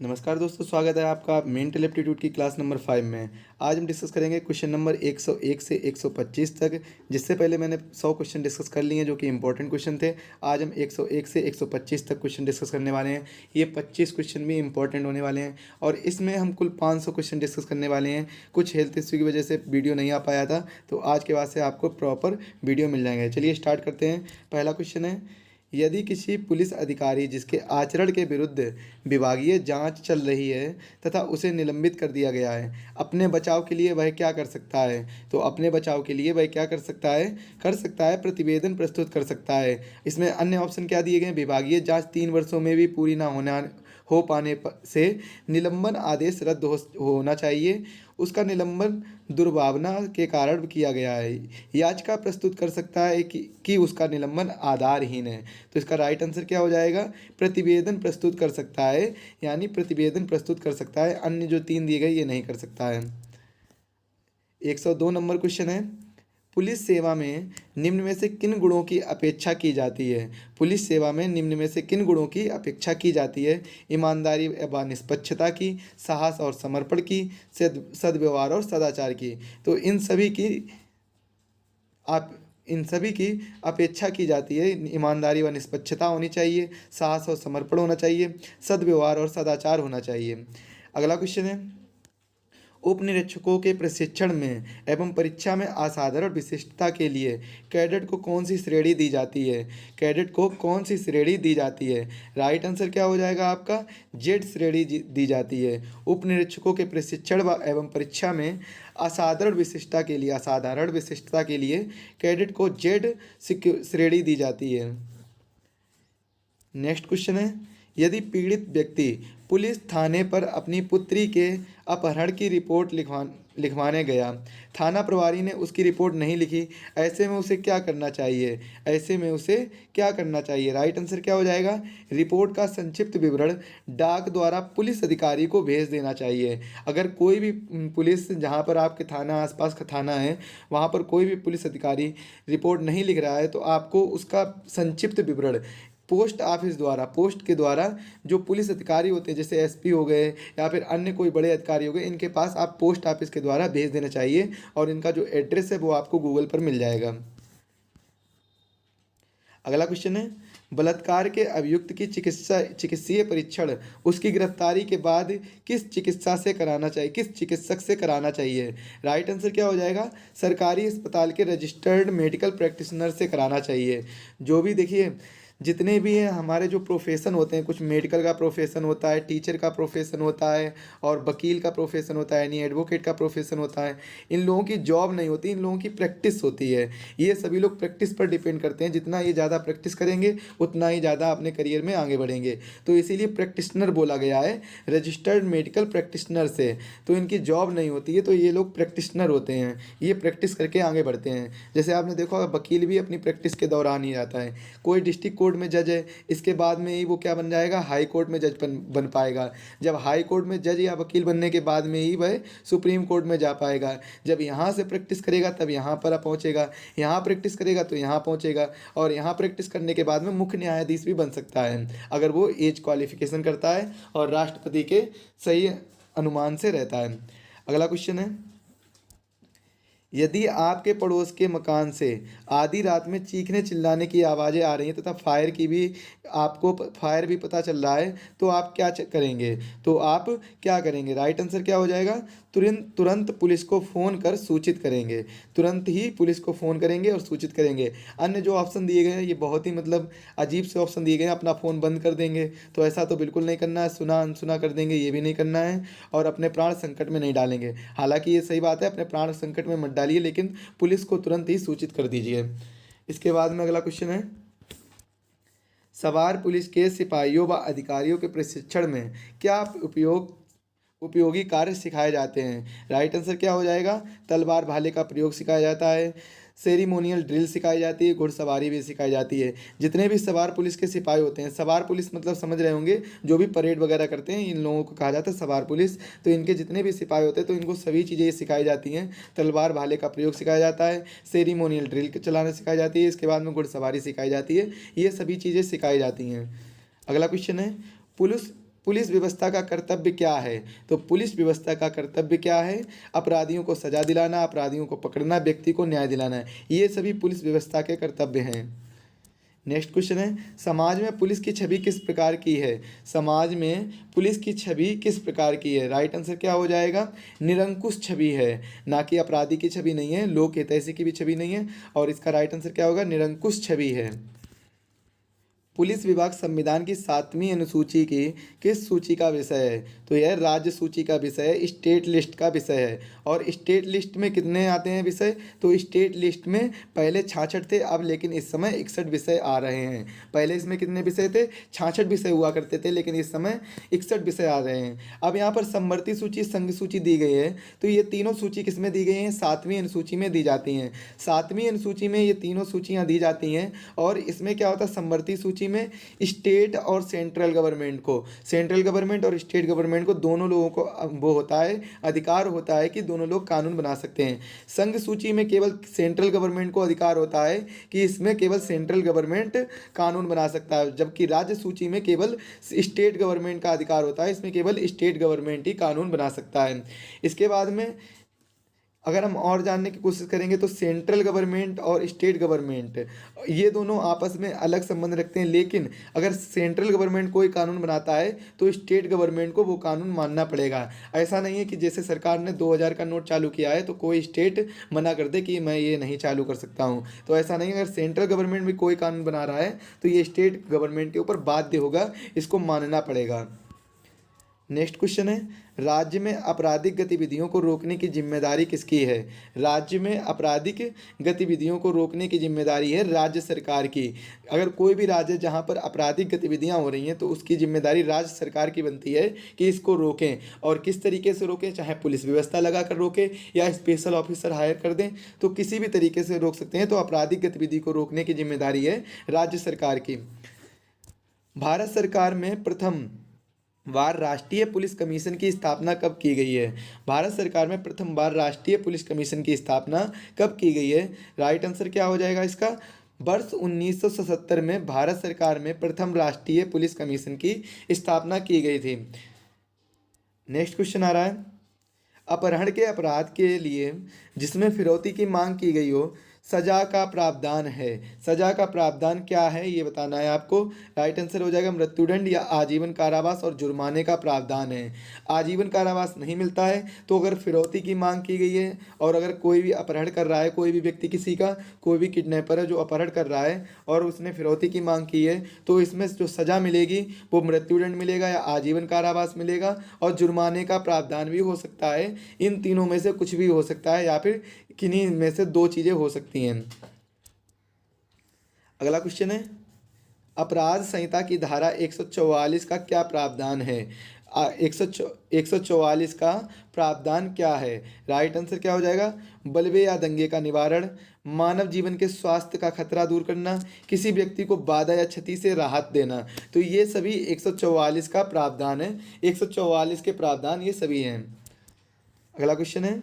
नमस्कार दोस्तों, स्वागत है आपका मेंटल एप्टीट्यूड की क्लास नंबर 5 में। आज हम डिस्कस करेंगे क्वेश्चन नंबर 101 से 125 तक। जिससे पहले मैंने 100 क्वेश्चन डिस्कस कर लिए हैं जो कि इंपॉर्टेंट क्वेश्चन थे। आज हम 101 से 125 तक क्वेश्चन डिस्कस करने वाले हैं। ये 25 क्वेश्चन भी इंपॉर्टेंट होने वाले हैं और इसमें हम कुल 500 क्वेश्चन डिस्कस करने वाले हैं। कुछ हेल्थ इश्यू की वजह से वीडियो नहीं आ पाया था, तो आज के बाद से आपको प्रॉपर वीडियो मिल जाएंगे। चलिए स्टार्ट करते हैं। पहला क्वेश्चन है, यदि किसी पुलिस अधिकारी जिसके आचरण के विरुद्ध विभागीय जांच चल रही है तथा उसे निलंबित कर दिया गया है, अपने बचाव के लिए वह क्या कर सकता है? तो अपने बचाव के लिए वह क्या कर सकता है? प्रतिवेदन प्रस्तुत कर सकता है। इसमें अन्य ऑप्शन क्या दिए गए हैं? विभागीय जांच 3 वर्षों में भी पूरी ना हो पाने से निलंबन आदेश रद्द होना चाहिए। उसका निलंबन दुर्भावना के कारण किया गया है। याचिका प्रस्तुत कर सकता है कि उसका निलंबन आधारहीन है। तो इसका राइट आंसर क्या हो जाएगा? प्रतिवेदन प्रस्तुत कर सकता है, यानी प्रतिवेदन प्रस्तुत कर सकता है। अन्य जो 3 दिए गए ये नहीं कर सकता है। 102 नंबर क्वेश्चन है, पुलिस सेवा में निम्न में से किन गुणों की अपेक्षा की जाती है? पुलिस सेवा में निम्न में से किन गुणों की अपेक्षा की जाती है? ईमानदारी व निष्पक्षता की, साहस और समर्पण की, सद्व्यवहार और सदाचार की। तो इन सभी की अपेक्षा की जाती है। ईमानदारी व निष्पक्षता होनी चाहिए, साहस और समर्पण होना चाहिए, सद्व्यवहार और सदाचार होना चाहिए। अगला क्वेश्चन है, उप निरीक्षकों के प्रशिक्षण में एवं परीक्षा में असाधारण विशिष्टता के लिए कैडेट को कौन सी श्रेणी दी जाती है? कैडेट को कौन सी श्रेणी दी जाती है? राइट आंसर क्या हो जाएगा आपका? जेड श्रेणी दी जाती है। उप निरीक्षकों के प्रशिक्षण व एवं परीक्षा में असाधारण विशिष्टता के लिए कैडेट को जेड श्रेणी दी जाती है। नेक्स्ट क्वेश्चन है, यदि पीड़ित व्यक्ति पुलिस थाने पर अपनी पुत्री के अपहरण की रिपोर्ट लिखवाने गया, थाना प्रभारी ने उसकी रिपोर्ट नहीं लिखी, ऐसे में उसे क्या करना चाहिए? राइट आंसर क्या हो जाएगा? रिपोर्ट का संक्षिप्त विवरण डाक द्वारा पुलिस अधिकारी को भेज देना चाहिए। अगर कोई भी पुलिस, जहां पर आपके थाना आसपास का थाना है, वहां पर कोई भी पुलिस अधिकारी रिपोर्ट नहीं लिख रहा है, तो आपको उसका संक्षिप्त विवरण पोस्ट के द्वारा जो पुलिस अधिकारी होते हैं, जैसे एसपी हो गए या फिर अन्य कोई बड़े अधिकारी हो गए, इनके पास आप पोस्ट ऑफिस के द्वारा भेज देना चाहिए और इनका जो एड्रेस है वो आपको गूगल पर मिल जाएगा। अगला क्वेश्चन है, बलात्कार के अभियुक्त की चिकित्सीय परीक्षण उसकी गिरफ्तारी के बाद किस चिकित्सक से कराना चाहिए? राइट आंसर क्या हो जाएगा? सरकारी अस्पताल के रजिस्टर्ड मेडिकल प्रैक्टिशनर से कराना चाहिए। जो भी देखिए, जितने भी हैं हमारे जो प्रोफेशन होते हैं, कुछ मेडिकल का प्रोफेशन होता है, टीचर का प्रोफेशन होता है और वकील का प्रोफेशन होता है, यानी एडवोकेट का प्रोफेशन होता है। इन लोगों की जॉब नहीं होती, इन लोगों की प्रैक्टिस होती है। ये सभी लोग प्रैक्टिस पर डिपेंड करते हैं। जितना ये ज़्यादा प्रैक्टिस करेंगे उतना ही ज़्यादा अपने करियर में आगे बढ़ेंगे। तो इसीलिए प्रैक्टिशनर बोला गया है, रजिस्टर्ड मेडिकल प्रैक्टिशनर से। तो इनकी जॉब नहीं होती है, तो ये लोग प्रैक्टिशनर होते हैं। ये प्रैक्टिस करके आगे बढ़ते हैं। जैसे आपने देखा, वकील भी अपनी प्रैक्टिस के दौरान ही आता है। कोई डिस्ट्रिक्ट कोर्ट में जज है, इसके बाद में ही वो क्या बन जाएगा? हाई कोर्ट में जज बन पाएगा। जब हाई कोर्ट में जज या वकील बनने के बाद में ही वह सुप्रीम कोर्ट में जा पाएगा। जब यहाँ से प्रैक्टिस करेगा तब यहाँ पर पहुँचेगा, यहाँ प्रैक्टिस करेगा तो यहाँ पहुँचेगा, और यहाँ प्रैक्टिस करने के बाद में मुख्य न्यायाधीश भी बन सकता है अगर वो एज क्वालिफिकेशन करता है और राष्ट्रपति के सही अनुमान से रहता है। अगला क्वेश्चन है, यदि आपके पड़ोस के मकान से आधी रात में चीखने चिल्लाने की आवाज़ें आ रही हैं तथा फायर भी पता चल रहा है, तो आप क्या करेंगे? राइट आंसर क्या हो जाएगा? तुरंत पुलिस को फ़ोन कर सूचित करेंगे। तुरंत ही पुलिस को फ़ोन करेंगे और सूचित करेंगे। अन्य जो ऑप्शन दिए गए हैं ये बहुत ही अजीब से ऑप्शन दिए गए हैं। अपना फ़ोन बंद कर देंगे, तो ऐसा तो बिल्कुल नहीं करना है। सुना अनसुना कर देंगे, ये भी नहीं करना है। और अपने प्राण संकट में नहीं डालेंगे। हालांकि ये सही बात है, अपने प्राण संकट में मत डालिए, लेकिन पुलिस को तुरंत ही सूचित कर दीजिए। इसके बाद में अगला क्वेश्चन है, सवार पुलिस के सिपाहियों व अधिकारियों के प्रशिक्षण में क्या उपयोगी कार्य सिखाए जाते हैं? राइट आंसर क्या हो जाएगा? तलवार भाले का प्रयोग सिखाया जाता है, सेरिमोनियल ड्रिल सिखाई जाती है, घुड़सवारी भी सिखाई जाती है। जितने भी सवार पुलिस के सिपाही होते हैं, सवार पुलिस मतलब समझ रहे होंगे, जो भी परेड वगैरह करते हैं, इन लोगों को कहा जाता है सवार पुलिस। तो इनके जितने भी सिपाही होते हैं तो इनको सभी चीज़ें सिखाई जाती हैं। तलवार भाले का प्रयोग सिखाया जाता है, सेरिमोनियल ड्रिल चलाना सिखाई जाती है, इसके बाद में घुड़सवारी सिखाई जाती है। ये सभी चीज़ें सिखाई जाती हैं। अगला क्वेश्चन है, पुलिस पुलिस व्यवस्था का कर्तव्य क्या है? तो पुलिस व्यवस्था का कर्तव्य क्या है? अपराधियों को सजा दिलाना, अपराधियों को पकड़ना, व्यक्ति को न्याय दिलाना, ये सभी पुलिस व्यवस्था के कर्तव्य हैं। नेक्स्ट क्वेश्चन है, समाज में पुलिस की छवि किस प्रकार की है? समाज में पुलिस की छवि किस प्रकार की है? राइट आंसर क्या हो जाएगा? निरंकुश छवि है, ना कि अपराधी की छवि नहीं है, लोक हितैषी की भी छवि नहीं है, और इसका राइट आंसर क्या होगा? निरंकुश छवि है। पुलिस विभाग संविधान की 7वीं अनुसूची की किस सूची का विषय है? तो यह राज्य सूची का विषय है, स्टेट लिस्ट का विषय है। और स्टेट लिस्ट में कितने आते हैं विषय? तो स्टेट लिस्ट में पहले 66 थे, अब लेकिन इस समय 61 विषय आ रहे हैं। पहले इसमें कितने विषय थे? 66 विषय हुआ करते थे, लेकिन इस समय 61 विषय आ रहे हैं। अब यहाँ पर समवर्ती सूची, संघ सूची दी गई है, तो ये तीनों सूची किस में दी गई हैं? 7वीं अनुसूची में दी जाती हैं। 7वीं अनुसूची में ये तीनों सूचियाँ दी जाती हैं, और इसमें क्या होता है? समवर्ती सूची में स्टेट और सेंट्रल गवर्नमेंट को, सेंट्रल गवर्नमेंट और स्टेट गवर्नमेंट को, दोनों लोगों को वो होता है, अधिकार होता है कि दोनों लोग कानून बना सकते हैं। संघ सूची में केवल सेंट्रल गवर्नमेंट को अधिकार होता है कि इसमें केवल सेंट्रल गवर्नमेंट कानून बना सकता है, जबकि राज्य सूची में केवल स्टेट गवर्नमेंट का अधिकार होता है, इसमें केवल स्टेट गवर्नमेंट ही कानून बना सकता है। इसके बाद में अगर हम और जानने की कोशिश करेंगे तो सेंट्रल गवर्नमेंट और स्टेट गवर्नमेंट ये दोनों आपस में अलग संबंध रखते हैं, लेकिन अगर सेंट्रल गवर्नमेंट कोई कानून बनाता है तो स्टेट गवर्नमेंट को वो कानून मानना पड़ेगा। ऐसा नहीं है कि जैसे सरकार ने 2000 का नोट चालू किया है तो कोई स्टेट मना कर दे कि मैं ये नहीं चालू कर सकता हूँ, तो ऐसा नहीं। अगर सेंट्रल गवर्नमेंट भी कोई कानून बना रहा है तो ये स्टेट गवर्नमेंट के ऊपर बाध्य होगा, इसको मानना पड़ेगा। नेक्स्ट क्वेश्चन है, राज्य में आपराधिक गतिविधियों को रोकने की जिम्मेदारी किसकी है? राज्य में आपराधिक गतिविधियों को रोकने की जिम्मेदारी है राज्य सरकार की। अगर कोई भी राज्य जहां पर आपराधिक गतिविधियां हो रही हैं तो उसकी जिम्मेदारी राज्य सरकार की बनती है कि इसको रोकें, और किस तरीके से रोकें, चाहे पुलिस व्यवस्था लगा कर रोकें या स्पेशल ऑफिसर हायर कर दें, तो किसी भी तरीके से रोक सकते हैं। तो आपराधिक गतिविधि को रोकने की जिम्मेदारी है राज्य सरकार की। भारत सरकार में प्रथम बार राष्ट्रीय पुलिस कमीशन की स्थापना कब की गई है? भारत सरकार में प्रथम बार राष्ट्रीय पुलिस कमीशन की स्थापना कब की गई है? राइट आंसर क्या हो जाएगा इसका? वर्ष 1977 में भारत सरकार में प्रथम राष्ट्रीय पुलिस कमीशन की स्थापना की गई थी। नेक्स्ट क्वेश्चन आ रहा है, अपहरण के अपराध के लिए जिसमें फिरौती की मांग की गई हो, सजा का प्रावधान है। सजा का प्रावधान क्या है ये बताना है आपको। राइट आंसर हो जाएगा मृत्युदंड या आजीवन कारावास, और जुर्माने का प्रावधान है। आजीवन कारावास नहीं मिलता है तो अगर फिरौती की मांग की गई है, और अगर कोई भी अपहरण कर रहा है, कोई भी व्यक्ति किसी का, कोई भी किडनैपर है जो अपहरण कर रहा है और उसने फिरौती की मांग की है, तो इसमें जो सज़ा मिलेगी वो मृत्युदंड मिलेगा या आजीवन कारावास मिलेगा, और जुर्माने का प्रावधान भी हो सकता है। इन तीनों में से कुछ भी हो सकता है, या फिर किन्हीं में से दो चीज़ें हो सकती हैं। अगला क्वेश्चन है, अपराध संहिता की धारा 144 का क्या प्रावधान है? 144 का प्रावधान क्या है? राइट आंसर क्या हो जाएगा? बलवे या दंगे का निवारण, मानव जीवन के स्वास्थ्य का खतरा दूर करना, किसी व्यक्ति को बाधा या क्षति से राहत देना। तो ये सभी 144 का प्रावधान है। 144 के प्रावधान ये सभी हैं। अगला क्वेश्चन है,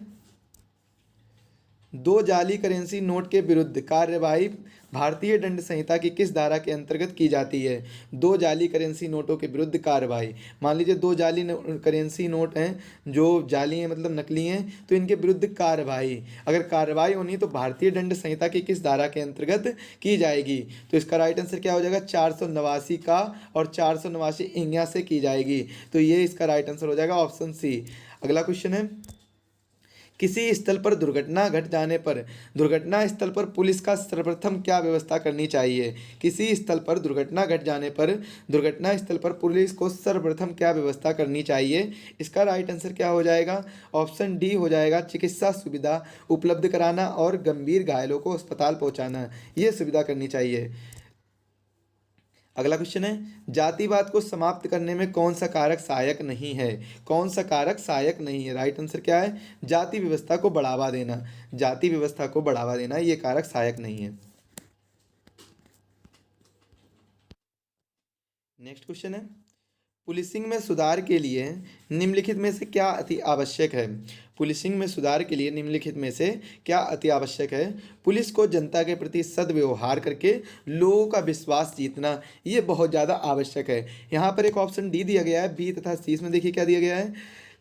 दो जाली करेंसी नोट के विरुद्ध कार्यवाही भारतीय दंड संहिता की किस धारा के अंतर्गत की जाती है? दो जाली करेंसी नोटों के विरुद्ध कार्यवाही, मान लीजिए दो जाली करेंसी नोट हैं जो जाली हैं मतलब नकली हैं, तो इनके विरुद्ध कार्यवाही, अगर कार्यवाही होनी तो भारतीय दंड संहिता की किस धारा के अंतर्गत की जाएगी? तो इसका राइट आंसर क्या हो जाएगा? 489 का, और 489 इंग्या से की जाएगी। तो ये इसका राइट आंसर हो जाएगा ऑप्शन सी। अगला क्वेश्चन है, किसी स्थल पर दुर्घटना घट जाने पर दुर्घटना स्थल पर पुलिस का सर्वप्रथम क्या व्यवस्था करनी चाहिए? किसी स्थल पर दुर्घटना घट जाने पर दुर्घटना स्थल पर पुलिस को सर्वप्रथम क्या व्यवस्था करनी चाहिए? इसका राइट आंसर क्या हो जाएगा? ऑप्शन डी हो जाएगा, चिकित्सा सुविधा उपलब्ध कराना और गंभीर घायलों को अस्पताल पहुंचाना, ये सुविधा करनी चाहिए। अगला क्वेश्चन है, जातिवाद को समाप्त करने में कौन सा कारक सहायक नहीं है? कौन सा कारक सहायक नहीं है? राइट आंसर क्या है? जाति व्यवस्था को बढ़ावा देना। जाति व्यवस्था को बढ़ावा देना ये कारक सहायक नहीं है। नेक्स्ट क्वेश्चन है, पुलिसिंग में सुधार के लिए निम्नलिखित में से क्या अति आवश्यक है? पुलिसिंग में सुधार के लिए निम्नलिखित में से क्या अति आवश्यक है? पुलिस को जनता के प्रति सद्व्यवहार करके लोगों का विश्वास जीतना, ये बहुत ज़्यादा आवश्यक है। यहाँ पर एक ऑप्शन डी दिया गया है, बी तथा सी। इसमें देखिए क्या दिया गया है,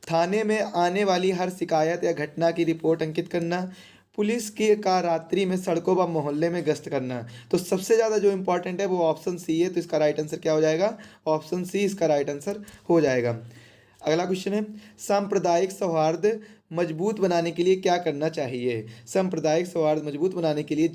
थाने में आने वाली हर शिकायत या घटना की रिपोर्ट अंकित करना, पुलिस की का रात्रि में सड़कों व मोहल्ले में गश्त करना। तो सबसे ज़्यादा जो इम्पोर्टेंट है वो ऑप्शन सी है, तो इसका राइट आंसर क्या हो जाएगा? ऑप्शन सी इसका राइट आंसर हो जाएगा। अगला क्वेश्चन है, सांप्रदायिक सौहार्द मजबूत बनाने के लिए क्या करना चाहिए? सांप्रदायिक सौहार्द मजबूत बनाने के लिए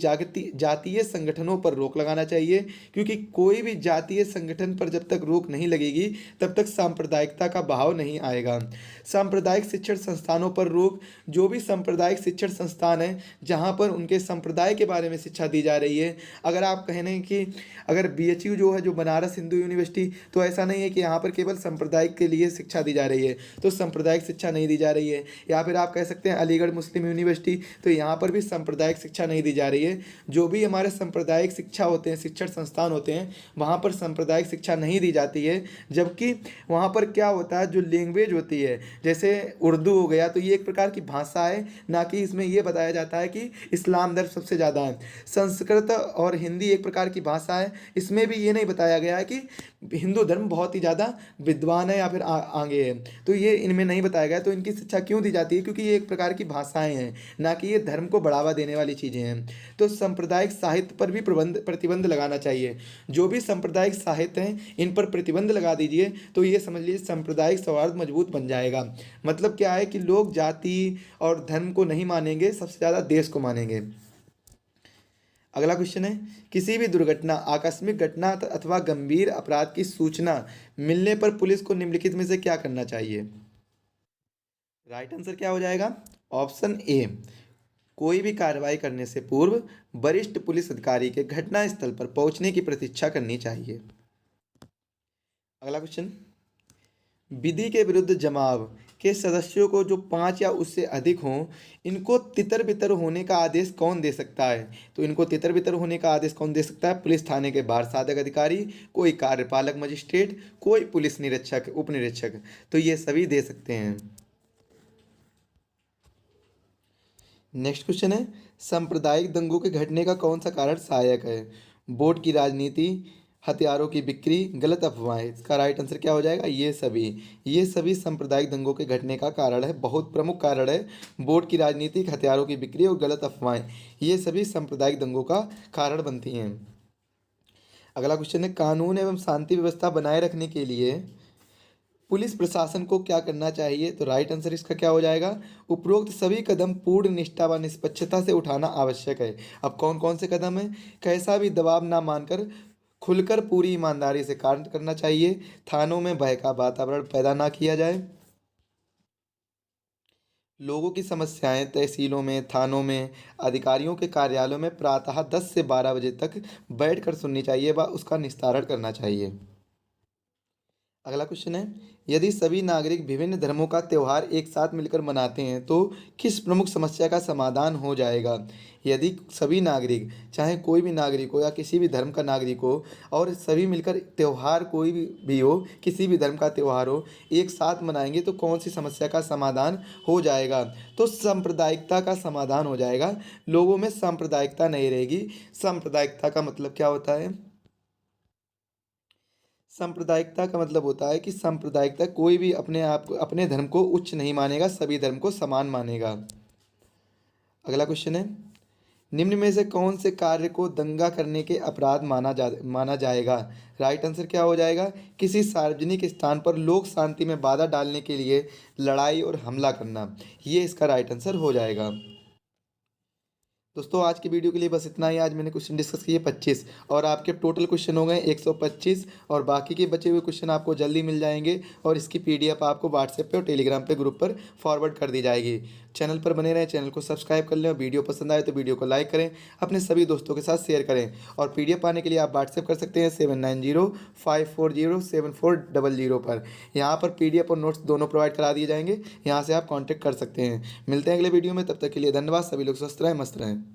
जातीय संगठनों पर रोक लगाना चाहिए, क्योंकि कोई भी जातीय संगठन पर जब तक रोक नहीं लगेगी तब तक सांप्रदायिकता का बहाव नहीं आएगा। सांप्रदायिक शिक्षण संस्थानों पर रोक, जो भी सांप्रदायिक शिक्षण संस्थान है जहाँ पर उनके संप्रदाय के बारे में शिक्षा दी जा रही है, अगर आप कहें कि अगर BHU जो है, जो बनारस हिंदू यूनिवर्सिटी, तो ऐसा नहीं है कि यहाँ पर केवल सांप्रदायिक के लिए शिक्षा दी जा रही है, तो सांप्रदायिक शिक्षा नहीं दी जा रही है। या फिर आप कह सकते हैं अलीगढ़ मुस्लिम यूनिवर्सिटी, तो यहाँ पर भी सांप्रदायिक शिक्षा नहीं दी जा रही है। जो भी हमारे सांप्रदायिक शिक्षा होते हैं, शिक्षण संस्थान होते हैं, वहाँ पर सांप्रदायिक शिक्षा नहीं दी जाती है। जबकि वहाँ पर क्या होता है, जो लैंग्वेज होती है, जैसे उर्दू हो गया, तो ये एक प्रकार की भाषा है, ना कि इसमें ये बताया जाता है कि इस्लाम धर्म सबसे ज़्यादा है। संस्कृत और हिंदी एक प्रकार की भाषा है, इसमें भी ये नहीं बताया गया है कि हिंदू धर्म बहुत ही ज़्यादा विद्वान है या फिर आगे है, तो ये इनमें नहीं बताया गया। तो इनकी शिक्षा क्यों दी जाती है? क्योंकि ये एक प्रकार की भाषाएं हैं, ना कि ये धर्म को बढ़ावा देने वाली चीज़ें हैं। तो सांप्रदायिक साहित्य पर भी प्रतिबंध लगाना चाहिए। जो भी सांप्रदायिक साहित्य हैं इन पर प्रतिबंध लगा दीजिए, तो ये समझ लीजिए सांप्रदायिक सौहार्द मजबूत बन जाएगा। मतलब क्या है कि लोग जाति और धर्म को नहीं मानेंगे, सबसे ज़्यादा देश को मानेंगे। अगला क्वेश्चन है, किसी भी दुर्घटना, आकस्मिक घटना अथवा गंभीर अपराध की सूचना मिलने पर पुलिस को निम्नलिखित में से क्या करना चाहिए? राइट आंसर क्या हो जाएगा? ऑप्शन ए, कोई भी कार्रवाई करने से पूर्व वरिष्ठ पुलिस अधिकारी के घटना स्थल पर पहुंचने की प्रतीक्षा करनी चाहिए। अगला क्वेश्चन, विधि के विरुद्ध जमाव के सदस्यों को जो 5 या उससे अधिक हों, इनको तितर बितर होने का आदेश कौन दे सकता है? तो इनको तितर बितर होने का आदेश कौन दे सकता है? पुलिस थाने के बार साधक अधिकारी, कोई कार्यपालक मजिस्ट्रेट, कोई पुलिस निरीक्षक, उप निरीक्षक, तो ये सभी दे सकते हैं। नेक्स्ट क्वेश्चन है, सांप्रदायिक दंगों के घटने का कौन सा कारण सहायक है? वोट की राजनीति, हथियारों की बिक्री, गलत अफवाहें। इसका राइट आंसर क्या हो जाएगा? ये सभी सांप्रदायिक दंगों के घटने का कारण है, बहुत प्रमुख कारण है। वोट की राजनीति, हथियारों की बिक्री और गलत अफवाहें, ये सभी सांप्रदायिक दंगों का कारण बनती हैं। अगला क्वेश्चन है, कानून एवं शांति व्यवस्था बनाए रखने के लिए पुलिस प्रशासन को क्या करना चाहिए? तो राइट आंसर इसका क्या हो जाएगा? उपरोक्त सभी कदम पूर्ण निष्ठा व निष्पक्षता से उठाना आवश्यक है। अब कौन कौन से कदम हैं? कैसा भी दबाव ना मानकर खुलकर पूरी ईमानदारी से कार्य करना चाहिए। थानों में भय का वातावरण पैदा ना किया जाए। लोगों की समस्याएं तहसीलों में, थानों में, अधिकारियों के कार्यालयों में प्रातः 10 से 12 बजे तक बैठकर सुननी चाहिए व उसका निस्तारण करना चाहिए। अगला क्वेश्चन है, यदि सभी नागरिक विभिन्न धर्मों का त्यौहार एक साथ मिलकर मनाते हैं तो किस प्रमुख समस्या का समाधान हो जाएगा? यदि सभी नागरिक, चाहे कोई भी नागरिक हो या किसी भी धर्म का नागरिक हो, और सभी मिलकर त्यौहार कोई भी हो, किसी भी धर्म का त्यौहार हो, एक साथ मनाएंगे तो कौन सी समस्या का समाधान हो जाएगा? तो सांप्रदायिकता का समाधान हो जाएगा। लोगों में सांप्रदायिकता नहीं रहेगी। सांप्रदायिकता का मतलब क्या होता है? सांप्रदायिकता का मतलब होता है कि सांप्रदायिकता, कोई भी अपने आप को, अपने धर्म को उच्च नहीं मानेगा, सभी धर्म को समान मानेगा। अगला क्वेश्चन है, निम्न में से कौन से कार्य को दंगा करने के अपराध माना जाएगा? राइट आंसर क्या हो जाएगा? किसी सार्वजनिक स्थान पर लोक शांति में बाधा डालने के लिए लड़ाई और हमला करना, ये इसका राइट आंसर हो जाएगा। दोस्तों आज की वीडियो के लिए बस इतना ही। आज मैंने क्वेश्चन डिस्कस किए 25, और आपके टोटल क्वेश्चन हो गए 125, और बाकी के बचे हुए क्वेश्चन आपको जल्दी मिल जाएंगे, और इसकी PDF आपको व्हाट्सएप पे और टेलीग्राम पे ग्रुप पर फॉरवर्ड कर दी जाएगी। चैनल पर बने रहें, चैनल को सब्सक्राइब कर लें, और वीडियो पसंद आए तो वीडियो को लाइक करें, अपने सभी दोस्तों के साथ शेयर करें। और PDF पाने के लिए आप व्हाट्सएप कर सकते हैं 7905407400 पर। यहाँ पर PDF और नोट्स दोनों प्रोवाइड करा दिए जाएंगे, यहाँ से आप कॉन्टैक्ट कर सकते हैं। मिलते हैं अगले वीडियो में, तब तक के लिए धन्यवाद। सभी लोग स्वस्थ रहें, मस्त रहें।